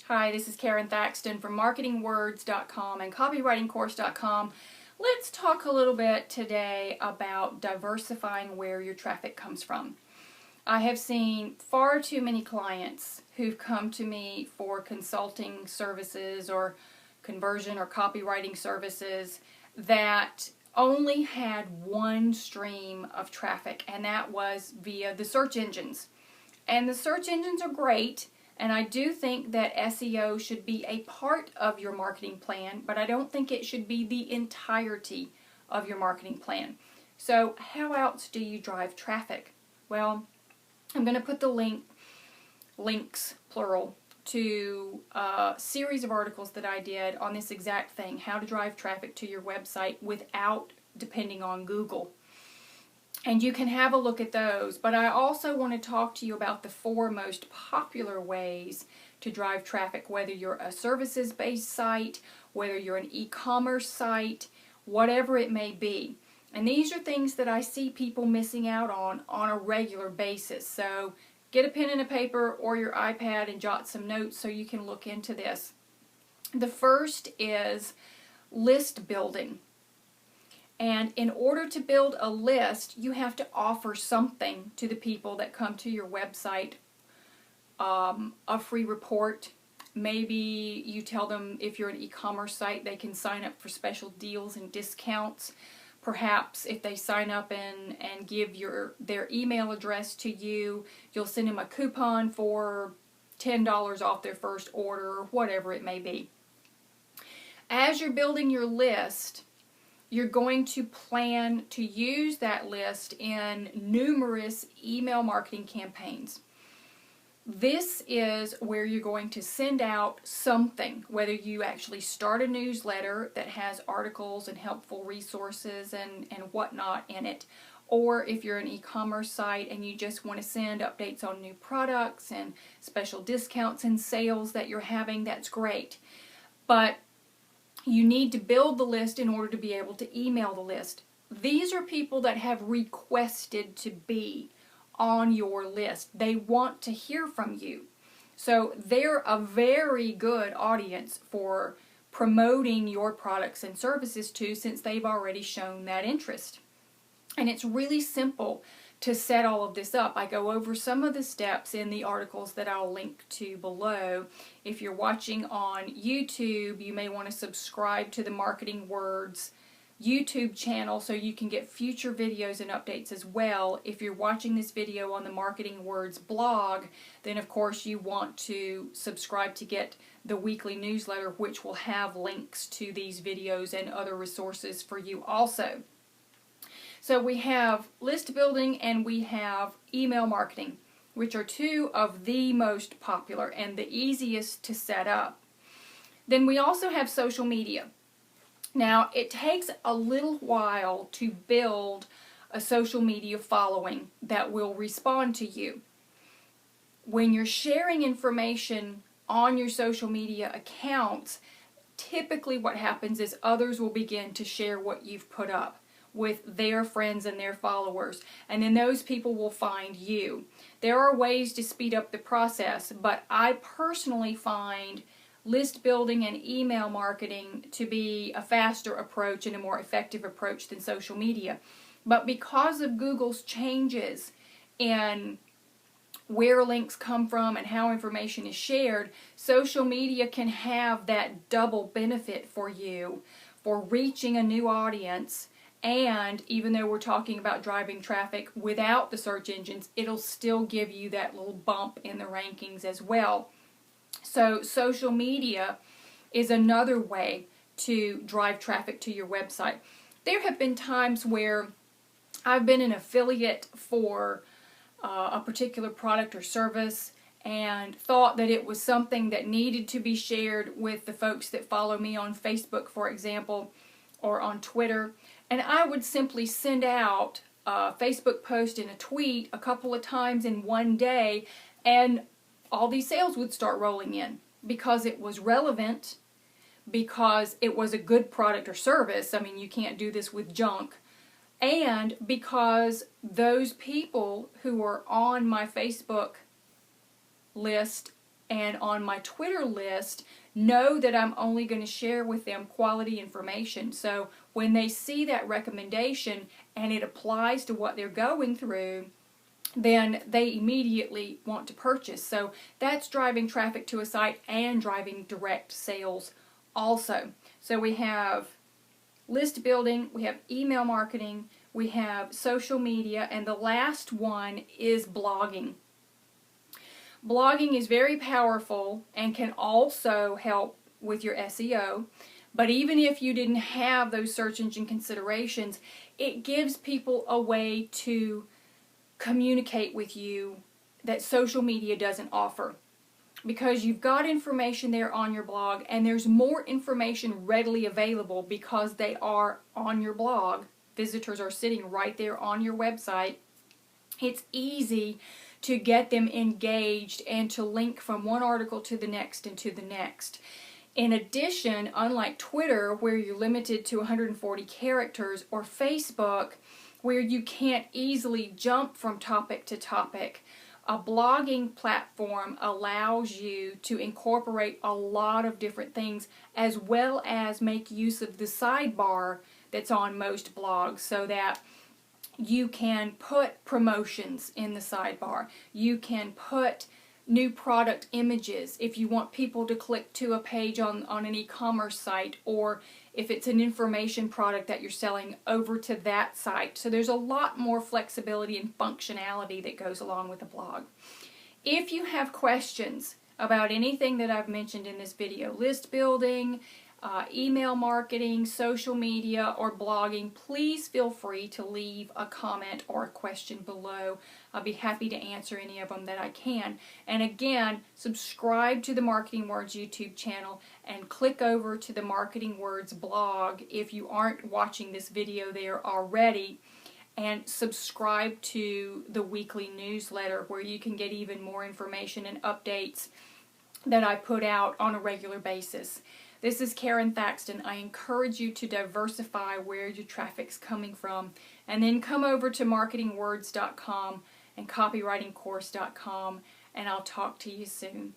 Hi, this is Karon Thackston from marketingwords.com and copywritingcourse.com. Let's talk a little bit today about diversifying where your traffic comes from. I have seen far too many clients who've come to me for consulting services or conversion or copywriting services that only had one stream of traffic, and that was via the search engines. And the search engines are great, and I do think that SEO should be a part of your marketing plan, but I don't think it should be the entirety of your marketing plan. So how else do you drive traffic? Well, I'm going to put the links, plural, to a series of articles that I did on this exact thing, how to drive traffic to your website without depending on Google. And you can have a look at those, but I also want to talk to you about the 4 most popular ways to drive traffic, whether you're a services-based site, whether you're an e-commerce site, whatever it may be. And these are things that I see people missing out on a regular basis. So get a pen and a paper or your iPad and jot some notes so you can look into this. The first is list building. And in order to build a list, you have to offer something to the people that come to your website. A free report. Maybe you tell them if you're an e-commerce site, they can sign up for special deals and discounts. Perhaps if they sign up and give their email address to you, you'll send them a coupon for $10 off their first order, or whatever it may be. As you're building your list, you're going to plan to use that list in numerous email marketing campaigns. This is where you're going to send out something, whether you actually start a newsletter that has articles and helpful resources and whatnot in it, or if you're an e-commerce site and you just want to send updates on new products and special discounts and sales that you're having, that's great. But you need to build the list in order to be able to email the list. These are people that have requested to be on your list. They want to hear from you. So they're a very good audience for promoting your products and services to, since they've already shown that interest. And it's really simple to set all of this up. I go over some of the steps in the articles that I'll link to below. If you're watching on YouTube, you may want to subscribe to the Marketing Words YouTube channel so you can get future videos and updates as well. If you're watching this video on the Marketing Words blog, then of course you want to subscribe to get the weekly newsletter, which will have links to these videos and other resources for you also. So we have list building and we have email marketing, which are 2 of the most popular and the easiest to set up. Then we also have social media. Now, it takes a little while to build a social media following that will respond to you. When you're sharing information on your social media accounts, typically what happens is others will begin to share what you've put up with their friends and their followers, and then those people will find you. There are ways to speed up the process, but I personally find list building and email marketing to be a faster approach and a more effective approach than social media. But because of Google's changes in where links come from and how information is shared, social media can have that double benefit for you for reaching a new audience. And even though we're talking about driving traffic without the search engines, it'll still give you that little bump in the rankings as well. So social media is another way to drive traffic to your website. There have been times where I've been an affiliate for a particular product or service and thought that it was something that needed to be shared with the folks that follow me on Facebook, for example, or on Twitter. And I would simply send out a Facebook post and a tweet a couple of times in one day, and all these sales would start rolling in because it was relevant, because it was a good product or service. I mean, you can't do this with junk. And because those people who are on my Facebook list and on my Twitter list know that I'm only going to share with them quality information. So when they see that recommendation and it applies to what they're going through, then they immediately want to purchase. So that's driving traffic to a site and driving direct sales also. So we have list building, we have email marketing, we have social media, and the last one is blogging. Blogging is very powerful and can also help with your SEO, but even if you didn't have those search engine considerations, it gives people a way to communicate with you that social media doesn't offer. Because you've got information there on your blog, and there's more information readily available because they are on your blog. Visitors are sitting right there on your website. It's easy to get them engaged and to link from one article to the next and to the next. In addition, unlike Twitter, where you're limited to 140 characters, or Facebook, where you can't easily jump from topic to topic, a blogging platform allows you to incorporate a lot of different things, as well as make use of the sidebar that's on most blogs, so that you can put promotions in the sidebar. You can put new product images if you want people to click to a page on an e-commerce site, or if it's an information product that you're selling, over to that site. So there's a lot more flexibility and functionality that goes along with a blog. If you have questions about anything that I've mentioned in this video, list building, email marketing, social media, or blogging, please feel free to leave a comment or a question below. I'll be happy to answer any of them that I can. And again, subscribe to the Marketing Words YouTube channel and click over to the Marketing Words blog if you aren't watching this video there already, and subscribe to the weekly newsletter where you can get even more information and updates that I put out on a regular basis. This is Karon Thackston. I encourage you to diversify where your traffic's coming from, and then come over to marketingwords.com and copywritingcourse.com, and I'll talk to you soon.